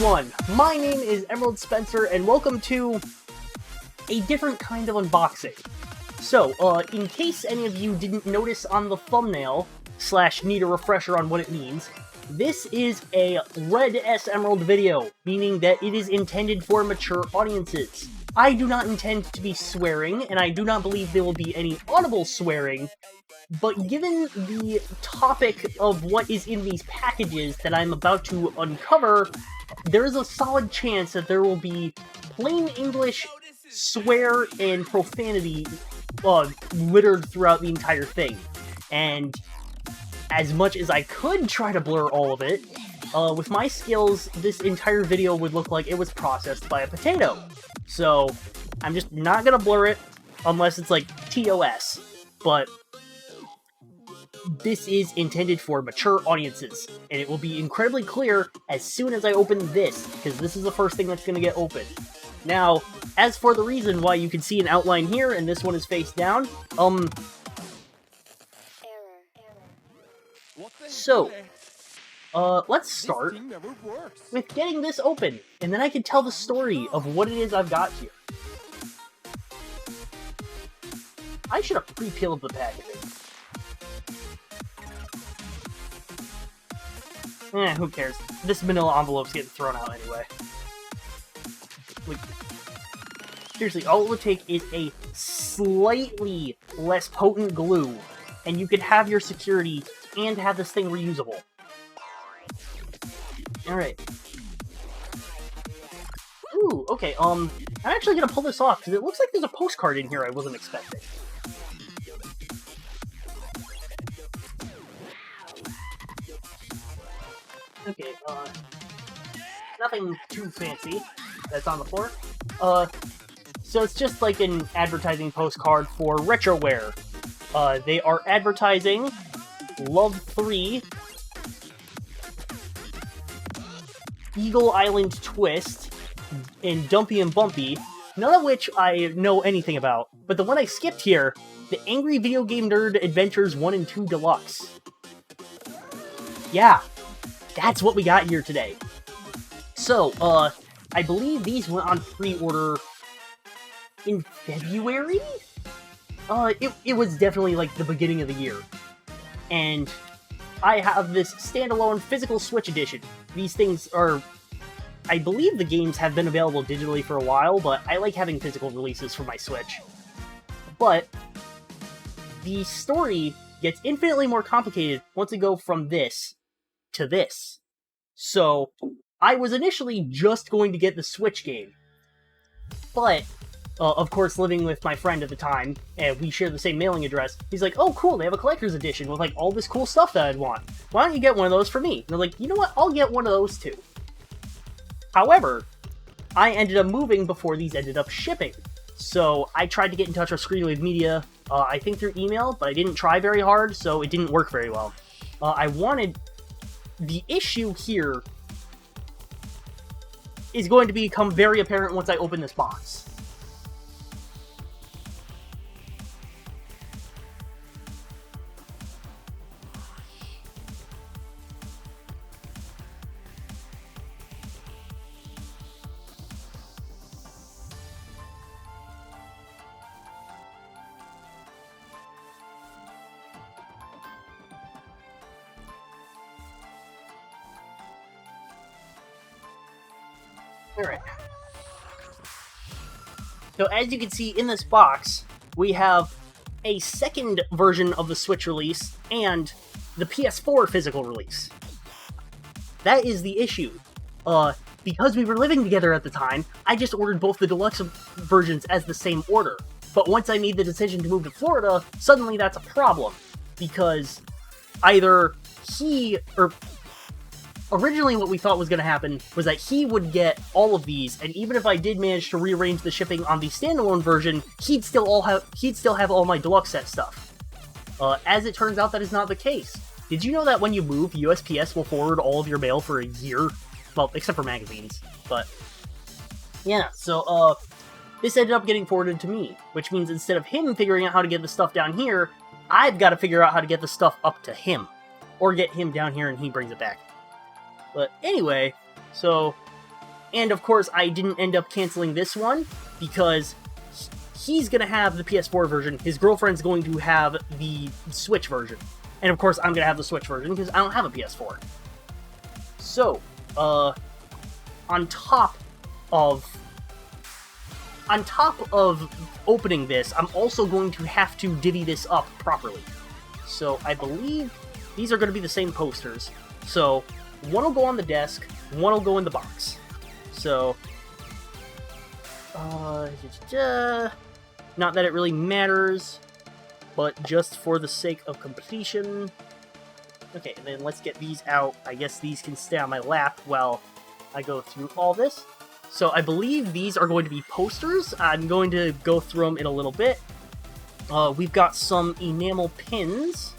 everyone, my name is EmeraldSpencer, and welcome to a different kind of unboxing. So, in case any of you didn't notice on the thumbnail, / need a refresher on what it means, this is a Red S Emerald video, meaning that it is intended for mature audiences. I do not intend to be swearing, and I do not believe there will be any audible swearing, but given the topic of what is in these packages that I'm about to uncover, there is a solid chance that there will be plain English swear and profanity littered throughout the entire thing. And as much as I could try to blur all of it, with my skills, this entire video would look like it was processed by a potato. So, I'm just not gonna blur it, unless it's like TOS. But this is intended for mature audiences, and it will be incredibly clear as soon as I open this, because this is the first thing that's gonna get opened. Now, as for the reason why you can see an outline here, and this one is face down, let's start with getting this open, and then I can tell the story of what it is I've got here. I should have pre-peeled the packaging. Who cares? This manila envelope's getting thrown out anyway. Like, seriously, all it would take is a slightly less potent glue, and you could have your security and have this thing reusable. Alright. Ooh, okay, I'm actually gonna pull this off, because it looks like there's a postcard in here I wasn't expecting. Okay, nothing too fancy that's on the floor. So it's just like an advertising postcard for retroware. They are advertising Love 3, Eagle Island Twist, and Dumpy and Bumpy, none of which I know anything about, but the one I skipped here, the Angry Video Game Nerd Adventures 1 and 2 Deluxe. Yeah, that's what we got here today. So, I believe these went on pre-order in February? It was definitely like the beginning of the year. And I have this standalone physical Switch edition. These things are... I believe the games have been available digitally for a while, but I like having physical releases for my Switch. But the story gets infinitely more complicated once we go from this to this. So, I was initially just going to get the Switch game. But, of course, living with my friend at the time, and we share the same mailing address, he's like, oh cool, they have a collector's edition with like all this cool stuff that I'd want. Why don't you get one of those for me? And I'm like, you know what, I'll get one of those too. However, I ended up moving before these ended up shipping. So I tried to get in touch with Screenwave Media, I think through email, but I didn't try very hard, so it didn't work very well. The issue here is going to become very apparent once I open this box. Alright. So as you can see in this box, we have a second version of the Switch release and the PS4 physical release. That is the issue. Because we were living together at the time, I just ordered both the deluxe versions as the same order. But once I made the decision to move to Florida, suddenly that's a problem. Because either he, or originally what we thought was going to happen was that he would get all of these, and even if I did manage to rearrange the shipping on the standalone version, he'd still have all my deluxe set stuff. As it turns out, that is not the case. Did you know that when you move, USPS will forward all of your mail for a year? Well, except for magazines, but yeah, so this ended up getting forwarded to me, which means instead of him figuring out how to get the stuff down here, I've got to figure out how to get the stuff up to him, or get him down here and he brings it back. But anyway, so And of course, I didn't end up canceling this one because he's going to have the PS4 version, his girlfriend's going to have the Switch version. And of course, I'm going to have the Switch version because I don't have a PS4. So, on top of opening this, I'm also going to have to divvy this up properly. So I believe these are going to be the same posters. So one will go on the desk, one will go in the box. So, not that it really matters, but just for the sake of completion. Okay, and then let's get these out. I guess these can stay on my lap while I go through all this. So I believe these are going to be posters. I'm going to go through them in a little bit. We've got some enamel pins,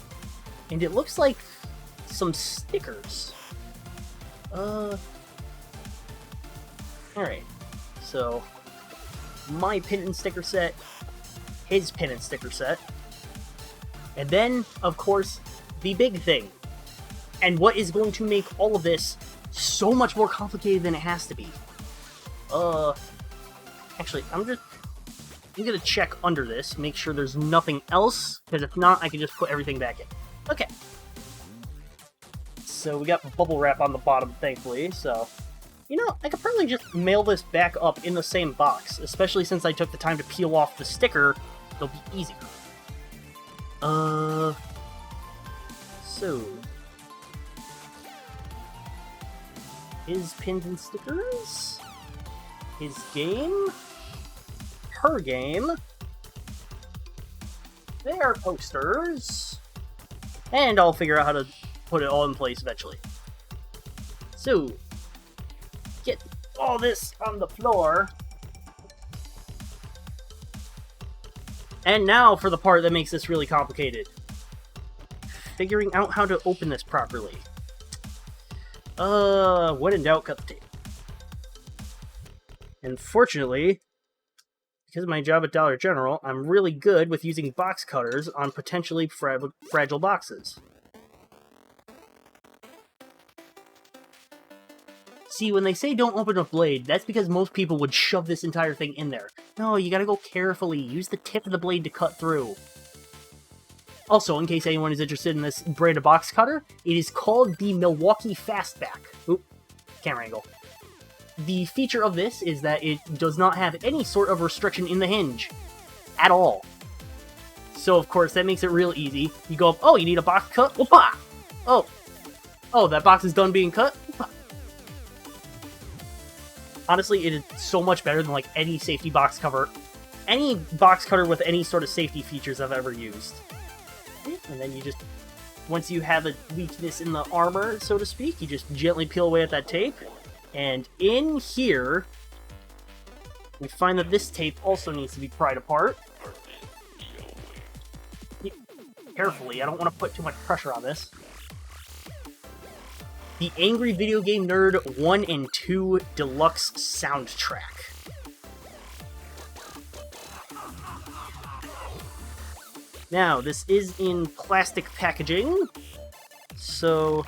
and it looks like some stickers. Alright, so my pin and sticker set, his pin and sticker set, and then, of course, the big thing, and what is going to make all of this so much more complicated than it has to be. Actually, I'm gonna check under this, make sure there's nothing else, because if not, I can just put everything back in. Okay. So we got bubble wrap on the bottom, thankfully, so... You know, I could probably just mail this back up in the same box, especially since I took the time to peel off the sticker. It'll be easier. So... his pins and stickers... his game... her game... their posters... and I'll figure out how to put it all in place eventually. So... get all this on the floor. And now for the part that makes this really complicated. Figuring out how to open this properly. When in doubt, cut the tape. And fortunately, because of my job at Dollar General, I'm really good with using box cutters on potentially fragile boxes. See, when they say don't open a blade, that's because most people would shove this entire thing in there. No, you gotta go carefully. Use the tip of the blade to cut through. Also, in case anyone is interested in this brand of box cutter, it is called the Milwaukee Fastback. Oop, camera angle. The feature of this is that it does not have any sort of restriction in the hinge. At all. So, of course, that makes it real easy. You go up, oh, you need a box cut? Whoop-ah! Oh, that box is done being cut? Whoop-ah! Honestly, it is so much better than, like, any safety box cover. Any box cutter with any sort of safety features I've ever used. And then you just, once you have a weakness in the armor, so to speak, you just gently peel away at that tape. And in here, we find that this tape also needs to be pried apart. Carefully, I don't want to put too much pressure on this. The Angry Video Game Nerd 1 and 2 Deluxe soundtrack. Now, this is in plastic packaging, so...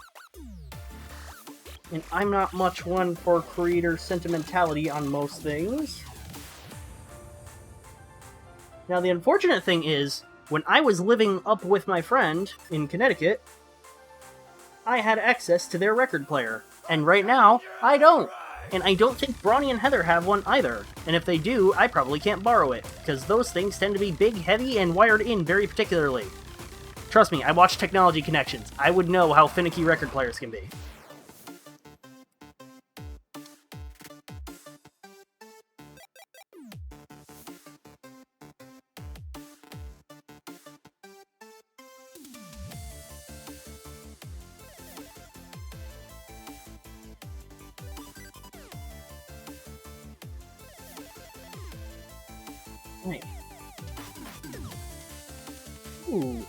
and I'm not much one for creator sentimentality on most things. Now, the unfortunate thing is, when I was living up with my friend in Connecticut, I had access to their record player, and right now, I don't. And I don't think Bronny and Heather have one either, and if they do, I probably can't borrow it, because those things tend to be big, heavy, and wired in very particularly. Trust me, I watch Technology Connections. I would know how finicky record players can be. Right. Ooh.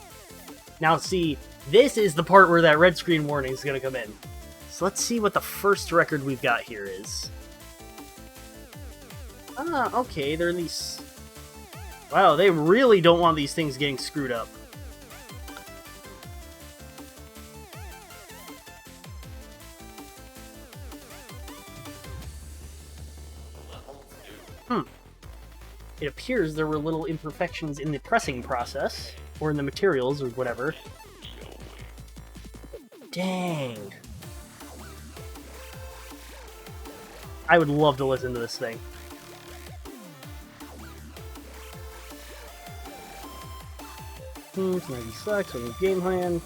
Now see, this is the part where that red screen warning is going to come in. So let's see what the first record we've got here is. Ah, okay, they're these... wow, they really don't want these things getting screwed up. it appears there were little imperfections in the pressing process, or in the materials, or whatever. Dang. I would love to listen to this thing. Maybe sucks on the game land.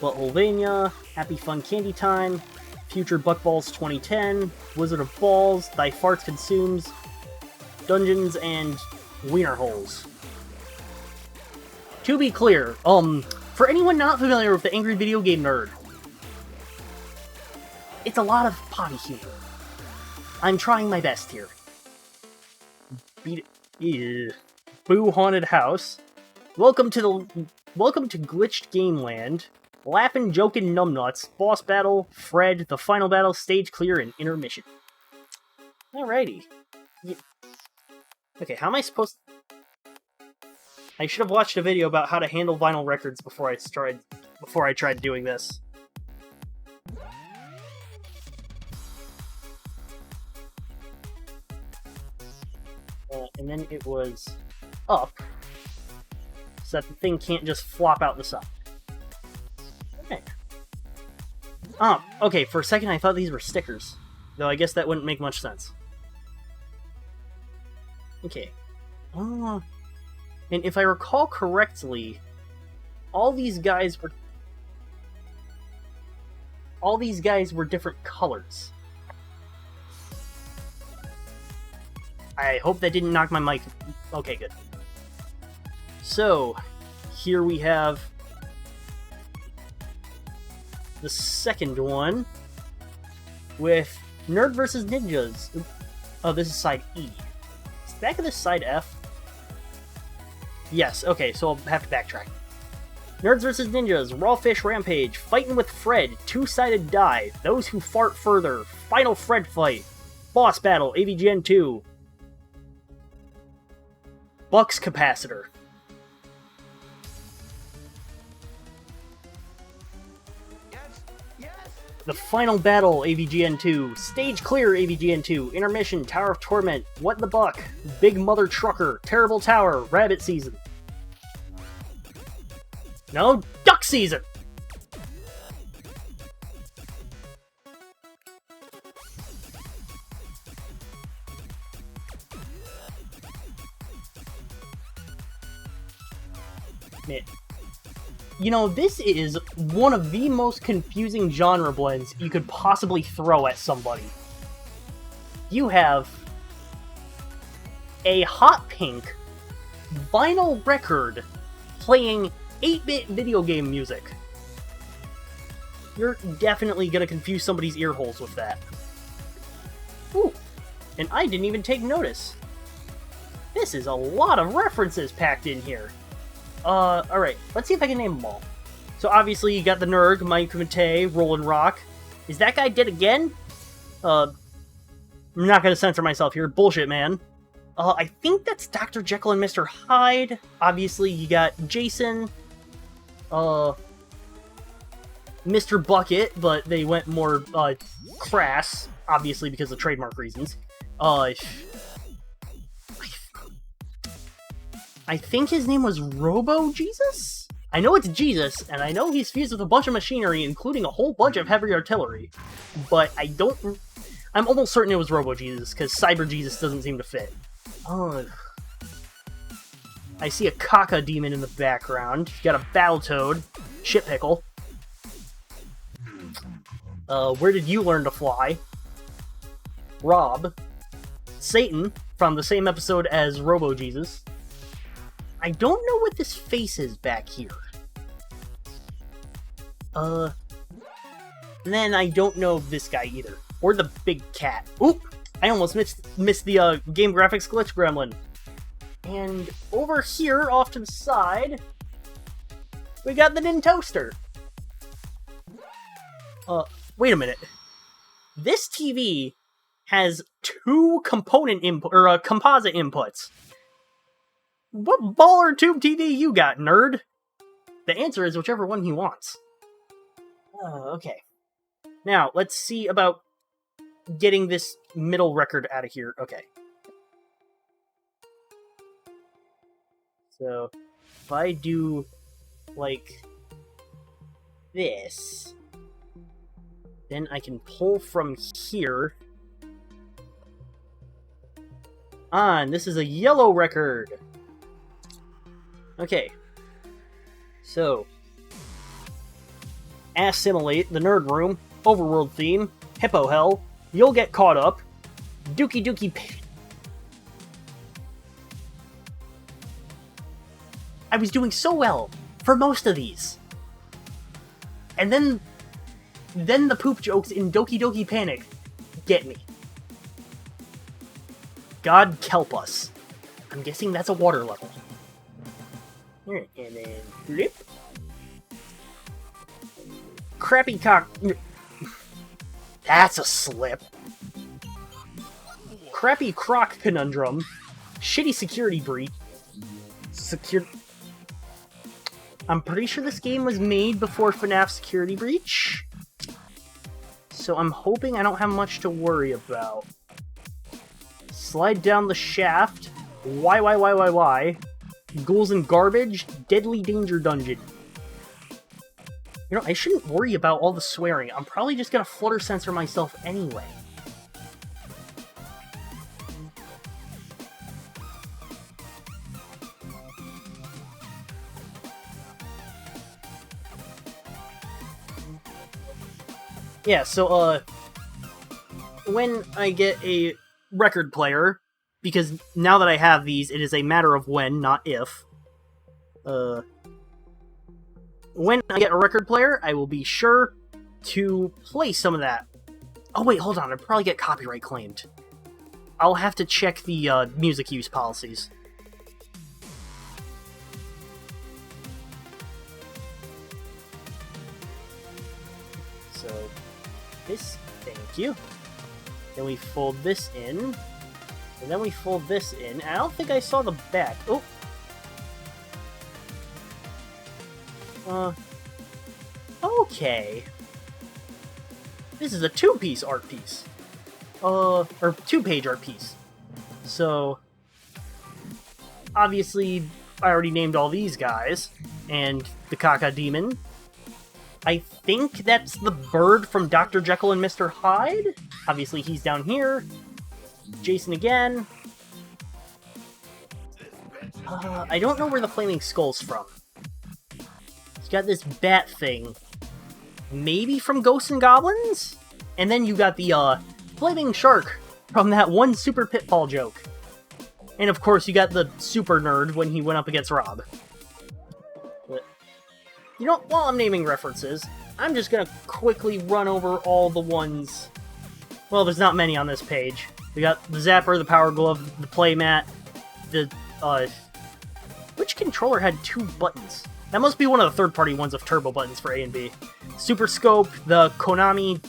Butthole Happy Fun Candy Time, Future Buckballs 2010, Wizard of Balls, Thy Farts Consumes, Dungeons, and Wiener Holes. To be clear, for anyone not familiar with the Angry Video Game Nerd, it's a lot of potty humor. I'm trying my best here. Boo Haunted House. Welcome to Glitched Game Land. Laughin' Jokin' Numbnuts. Boss Battle. Fred. The Final Battle. Stage Clear and Intermission. Alrighty. Okay, how am I supposed to... I should have watched a video about how to handle vinyl records before I tried doing this. And then it was up, so that the thing can't just flop out the side. Okay. Oh, okay, for a second I thought these were stickers, though I guess that wouldn't make much sense. Okay. And if I recall correctly, all these guys were different colors. I hope that didn't knock my mic. Okay, good. So, here we have the second one with Nerd vs. Ninjas. Oh, this is side E. Is the back of this side F? Yes, okay, so I'll have to backtrack. Nerds vs. Ninjas, Raw Fish Rampage, Fightin' with Fred, Two-Sided Die, Those Who Fart Further, Final Fred Fight, Boss Battle, AVGN 2, Bucks Capacitor. The Final Battle, AVGN 2, Stage Clear, AVGN 2, Intermission, Tower of Torment, What the Buck, Big Mother Trucker, Terrible Tower, Rabbit Season. No, Duck Season! You know, this is one of the most confusing genre blends you could possibly throw at somebody. You have a hot pink vinyl record playing 8-bit video game music. You're definitely gonna confuse somebody's ear holes with that. Ooh, and I didn't even take notice. This is a lot of references packed in here. Alright, let's see if I can name them all. So obviously you got the Nerg, Mike Matei, Rollin' Rock. Is that guy dead again? I'm not gonna censor myself here. Bullshit, man. I think that's Dr. Jekyll and Mr. Hyde. Obviously you got Jason. Mr. Bucket, but they went more, crass. Obviously because of trademark reasons. I think his name was Robo-Jesus? I know it's Jesus, and I know he's fused with a bunch of machinery, including a whole bunch of heavy artillery. But I'm almost certain it was Robo-Jesus, because Cyber-Jesus doesn't seem to fit. Oh. I see a Kaka demon in the background. You got a Battletoad. Shit pickle. Where did you learn to fly? Rob. Satan, from the same episode as Robo-Jesus. I don't know what this face is back here. And then I don't know this guy either. Or the big cat. Oop! I almost missed the game graphics glitch gremlin. And over here, off to the side, we got the Nintoaster. Wait a minute. This TV has two composite inputs. What baller tube TV you got, nerd? The answer is whichever one he wants. Okay. Now, let's see about getting this middle record out of here. Okay. So, if I do, like, this, then I can pull from here. This is a yellow record. Okay. So, assimilate, the nerd room, overworld theme, hippo hell, you'll get caught up, dookie dookie. I was doing so well for most of these. And then the poop jokes in Doki Doki Panic get me. God kelp us. I'm guessing that's a water level. And then flip. Crappy cock. That's a slip. Crappy croc conundrum. Shitty security breach. I'm pretty sure this game was made before FNAF Security Breach. So I'm hoping I don't have much to worry about. Slide down the shaft. Why? Ghouls and garbage. Deadly danger dungeon. You know, I shouldn't worry about all the swearing. I'm probably just gonna flutter censor myself anyway. Yeah, so, when I get a record player, because now that I have these, it is a matter of when, not if. When I get a record player, I will be sure to play some of that. Oh wait, hold on, I'd probably get copyright claimed. I'll have to check the, music use policies. So, this, thank you. Then we fold this in. And then we fold this in. And I don't think I saw the back. Oh! Okay. This is a two-piece art piece. Or two-page art piece. So, obviously, I already named all these guys. And the Kaka Demon. I think that's the bird from Dr. Jekyll and Mr. Hyde. Obviously, he's down here. Jason again. I don't know where the Flaming Skull's from. He's got this bat thing. Maybe from Ghosts and Goblins? And then you got the, Flaming Shark from that one Super Pitfall joke. And of course, you got the Super Nerd when he went up against Rob. But, you know, while I'm naming references, I'm just gonna quickly run over all the ones. Well, there's not many on this page. We got the Zapper, the Power Glove, the Playmat, the, which controller had two buttons? That must be one of the third-party ones of turbo buttons for A and B. Super Scope, the Konami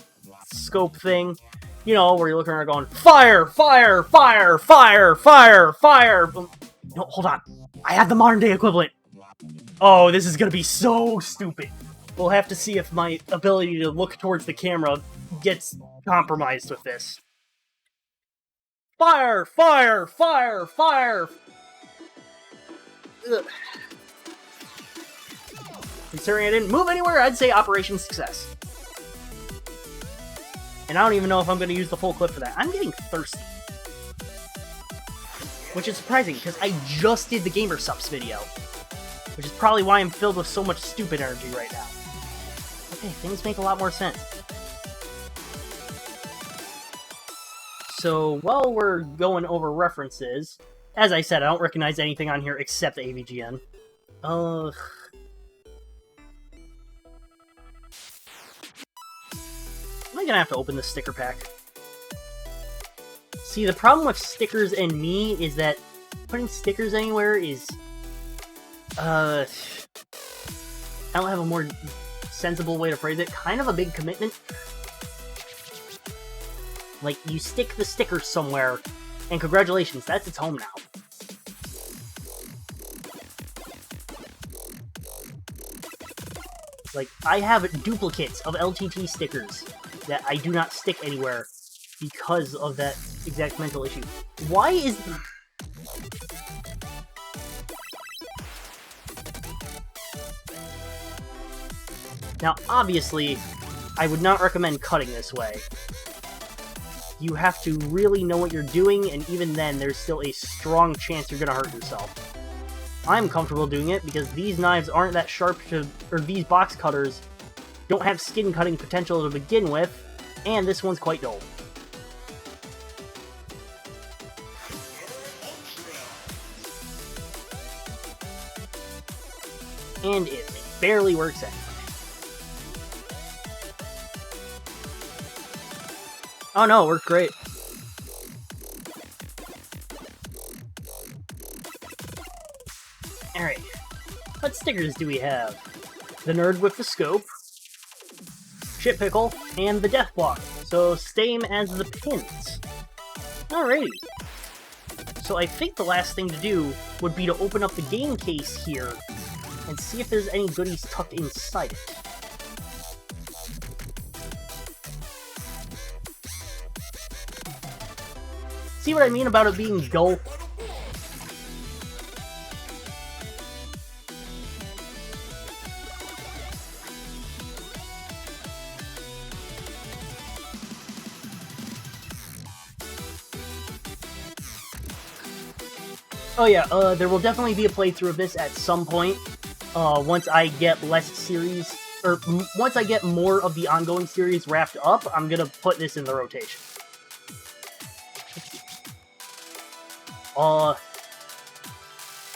scope thing. You know, where you're looking around going, fire, fire, fire, fire, fire, fire. No, hold on. I have the modern-day equivalent. Oh, this is gonna be so stupid. We'll have to see if my ability to look towards the camera gets compromised with this. Fire! Fire! Fire! Fire! Ugh. Considering I didn't move anywhere, I'd say Operation Success. And I don't even know if I'm going to use the full clip for that. I'm getting thirsty. Which is surprising, because I just did the Gamer Subs video. Which is probably why I'm filled with so much stupid energy right now. Okay, things make a lot more sense. So, while we're going over references, as I said, I don't recognize anything on here except the AVGN. Am I gonna have to open this sticker pack? See, the problem with stickers and me is that putting stickers anywhere is... I don't have a more sensible way to phrase it. Kind of a big commitment. Like, you stick the sticker somewhere, and congratulations, that's its home now. Like, I have duplicates of LTT stickers that I do not stick anywhere because of that exact mental issue. Why is... Now, obviously, I would not recommend cutting this way. You have to really know what you're doing, and even then, there's still a strong chance you're gonna hurt yourself. I'm comfortable doing it because these knives aren't that sharp or these box cutters don't have skin cutting potential to begin with, and this one's quite dull. And it barely works anyway. Oh no, it worked great. Alright, what stickers do we have? The Nerd with the Scope, Shit Pickle, and the Death Block. So same as the pins. Alrighty. So I think the last thing to do would be to open up the game case here and see if there's any goodies tucked inside it. See what I mean about it being dull? Oh yeah, there will definitely be a playthrough of this at some point, once I get less series, or once I get more of the ongoing series wrapped up, I'm gonna put this in the rotation.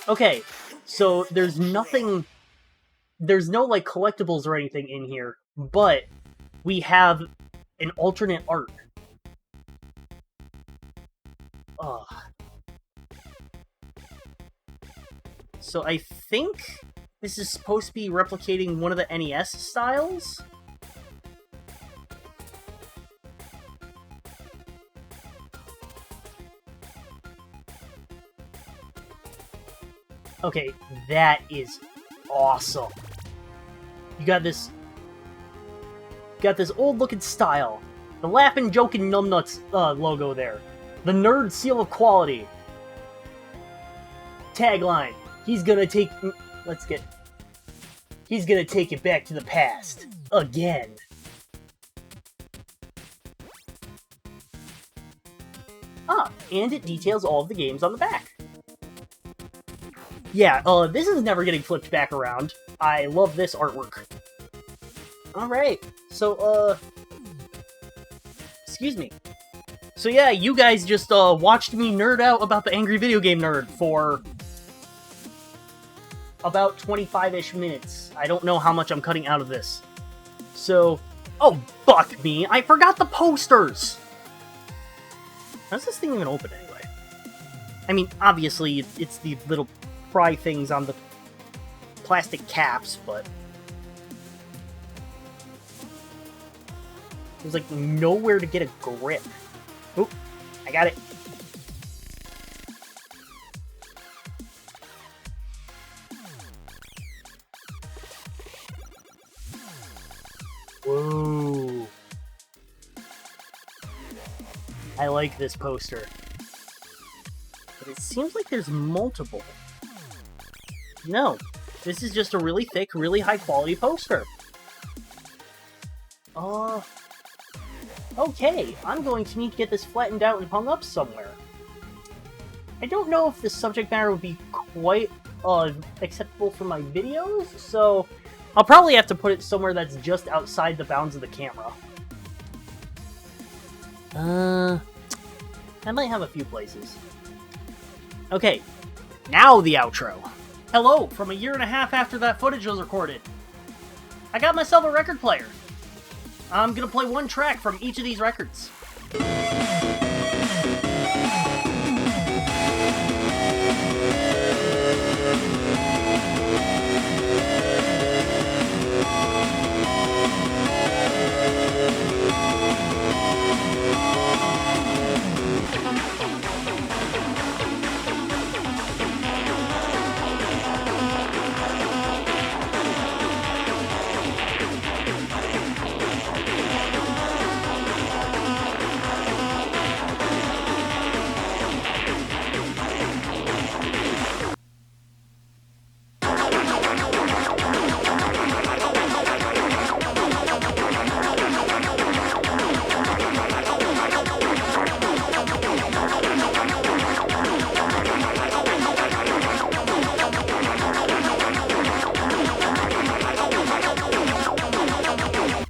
Okay, so there's nothing, there's no, like, collectibles or anything in here, but we have an alternate art. So I think this is supposed to be replicating one of the NES styles? Okay, that is awesome. You got this old-looking style. The Laughin' Jokin' Numbnuts logo there. The Nerd Seal of Quality. Tagline. He's gonna take it back to the past. Again. Ah, and it details all of the games on the back. Yeah, this is never getting flipped back around. I love this artwork. Alright, so, excuse me. So yeah, you guys just, watched me nerd out about the Angry Video Game Nerd for about 25-ish minutes. I don't know how much I'm cutting out of this. So, oh, fuck me, I forgot the posters! How's this thing even open anyway? I mean, obviously, it's the little pry things on the plastic caps, but there's like nowhere to get a grip. Oop, I got it. Whoa. I like this poster. But it seems like there's multiple. No, this is just a really thick, really high-quality poster. Okay, I'm going to need to get this flattened out and hung up somewhere. I don't know if the subject matter would be quite acceptable for my videos, so I'll probably have to put it somewhere that's just outside the bounds of the camera. I might have a few places. Okay, now the outro. Hello, from a year and a half after that footage was recorded. I got myself a record player. I'm gonna play one track from each of these records.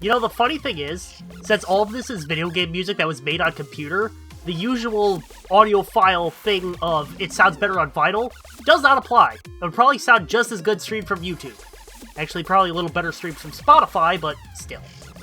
You know, the funny thing is, since all of this is video game music that was made on computer, the usual audiophile thing of it sounds better on vinyl does not apply. It would probably sound just as good streamed from YouTube. Actually, probably a little better streamed from Spotify, but still.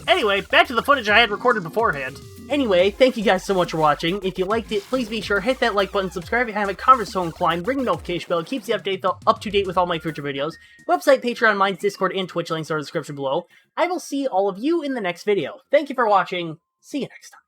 Anyway, back to the footage I had recorded beforehand. Anyway, thank you guys so much for watching. If you liked it, please be sure to hit that like button, subscribe if you haven't, comment so inclined, ring the notification bell, it keeps you up to date with all my future videos. Website, Patreon, Minds, Discord, and Twitch links are in the description below. I will see all of you in the next video. Thank you for watching. See you next time.